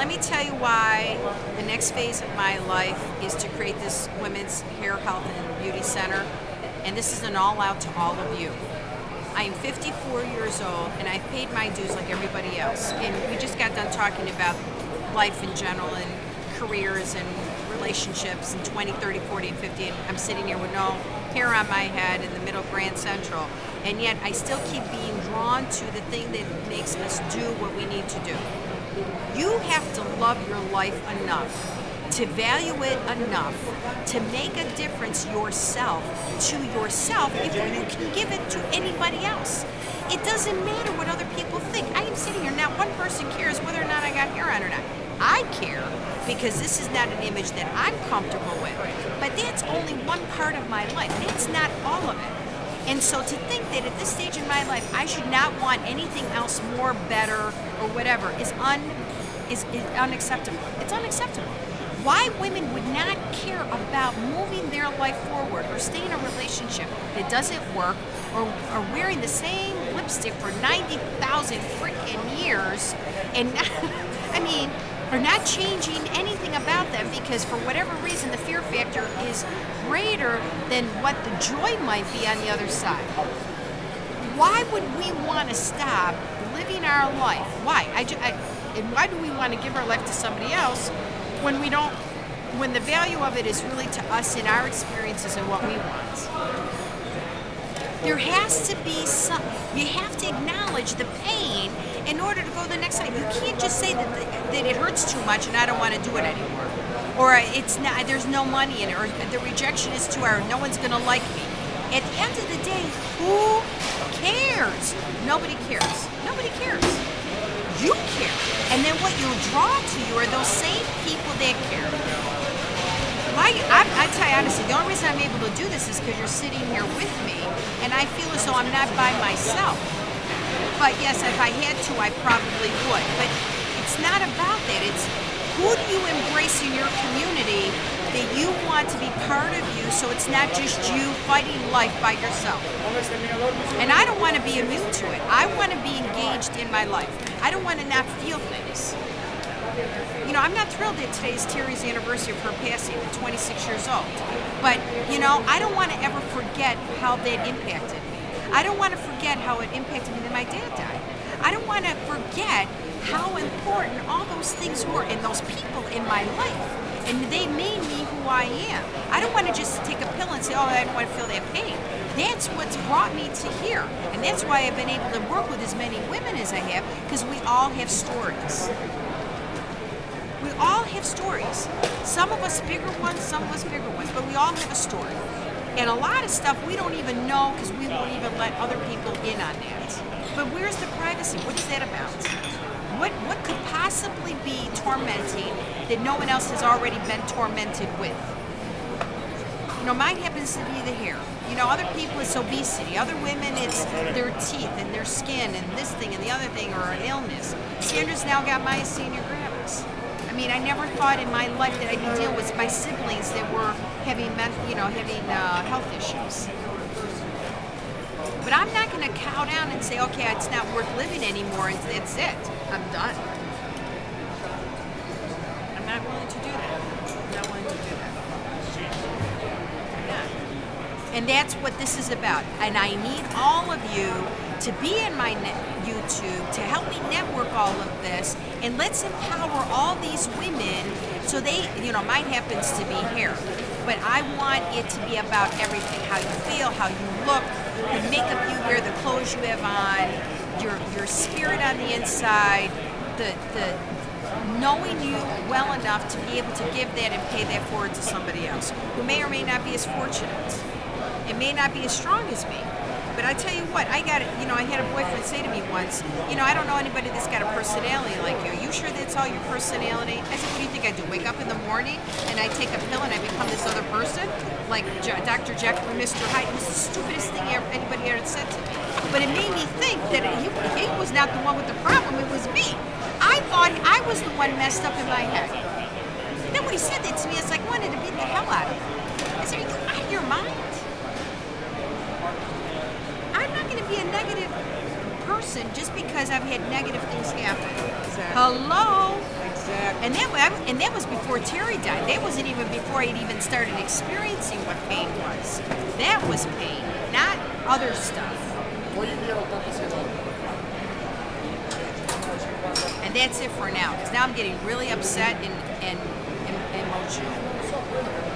let me tell you why the next phase of my life is to create this women's hair health and beauty center. And this is an all out to all of you. I am 54 years old and I've paid my dues like everybody else. And we just got done talking about life in general and careers and relationships and 20, 30, 40, and 50. And I'm sitting here with no hair on my head in the middle of Grand Central. And yet I still keep being drawn to the thing that makes us do what we need to do. You have to love your life enough, to value it enough, to make a difference yourself, to yourself, before you can give it to anybody else. It doesn't matter what other people think. I am sitting here, not one person cares whether or not I got hair on or not. I care because this is not an image that I'm comfortable with. But that's only one part of my life. That's not all of it. And so to think that at this stage in my life I should not want anything else more, better, or whatever is unacceptable. It's unacceptable. Why women would not care about moving their life forward or stay in a relationship that doesn't work, or wearing the same lipstick for 90,000 freaking years, and I mean, are not changing anything about them because for whatever reason the fear factor is greater than what the joy might be on the other side. Why would we want to stop living our life? Why? And why do we want to give our life to somebody else when we don't, when the value of it is really to us in our experiences and what we want? There has to be some, you have to acknowledge the pain in order to go the next time. You can't just say that it hurts too much and I don't want to do it anymore. Or it's not, there's no money in it, or the rejection is too hard, no one's going to like me. At the end of the day, who cares? Nobody cares. Nobody cares. You care. And then what you'll draw to you are those same people that care. I tell you honestly, the only reason I'm able to do this is because you're sitting here with me, and I feel as though I'm not by myself. But yes, if I had to, I probably would. But it's not about that. It's who do you embrace in your community that you want to be part of you, so it's not just you fighting life by yourself. And I don't want to be immune to it. I want to be engaged in my life. I don't want to not feel things. You know, I'm not thrilled that today's Terry's anniversary of her passing at 26 years old. But, you know, I don't want to ever forget how that impacted me. I don't want to forget how it impacted me that my dad died. I don't want to forget how important all those things were and those people in my life. And they made me who I am. I don't want to just take a pill and say, oh, I don't want to feel that pain. That's what's brought me to here. And that's why I've been able to work with as many women as I have, because we all have stories. We all have stories. Some of us bigger ones, some of us bigger ones, but we all have a story. And a lot of stuff we don't even know because we won't even let other people in on that. But where's the privacy? What is that about? What could possibly be tormenting that no one else has already been tormented with? You know, mine happens to be the hair. You know, other people it's obesity. Other women it's their teeth and their skin and this thing and the other thing, or an illness. Sandra's now got myasthenia gravis. I mean, I never thought in my life that I'd be dealing with my siblings that were having health issues. But I'm not going to cow down and say, okay, it's not worth living anymore, and that's it. I'm done. I'm not willing to do that. I'm not willing to do that. I'm not. And that's what this is about. And I need all of you to be in my YouTube, to help me network all of this, and let's empower all these women so they, you know, mine happens to be hair, but I want it to be about everything, how you feel, how you look, the makeup you wear, the clothes you have on, your spirit on the inside, the knowing you well enough to be able to give that and pay that forward to somebody else who may or may not be as fortunate. It may not be as strong as me. But I tell you what, I had a boyfriend say to me once, you know, I don't know anybody that's got a personality like you. Are you sure that's all your personality? I said, what do you think I do? Wake up in the morning and I take a pill and I become this other person? Like Dr. Jekyll and Mr. Hyde? It was the stupidest thing anybody ever said to me. But it made me think that he was not the one with the problem, it was me. I thought I was the one messed up in my head. And then when he said that to me, it's like I wanted to beat the hell out of him. I said, are you out of your mind? I'm not going to be a negative person person just because I've had negative things happen. Exactly. Hello? Exactly. And that was before Terry died. That wasn't even before I'd even started experiencing what pain was. That was pain, not other stuff. And that's it for now, because now I'm getting really upset and emotional.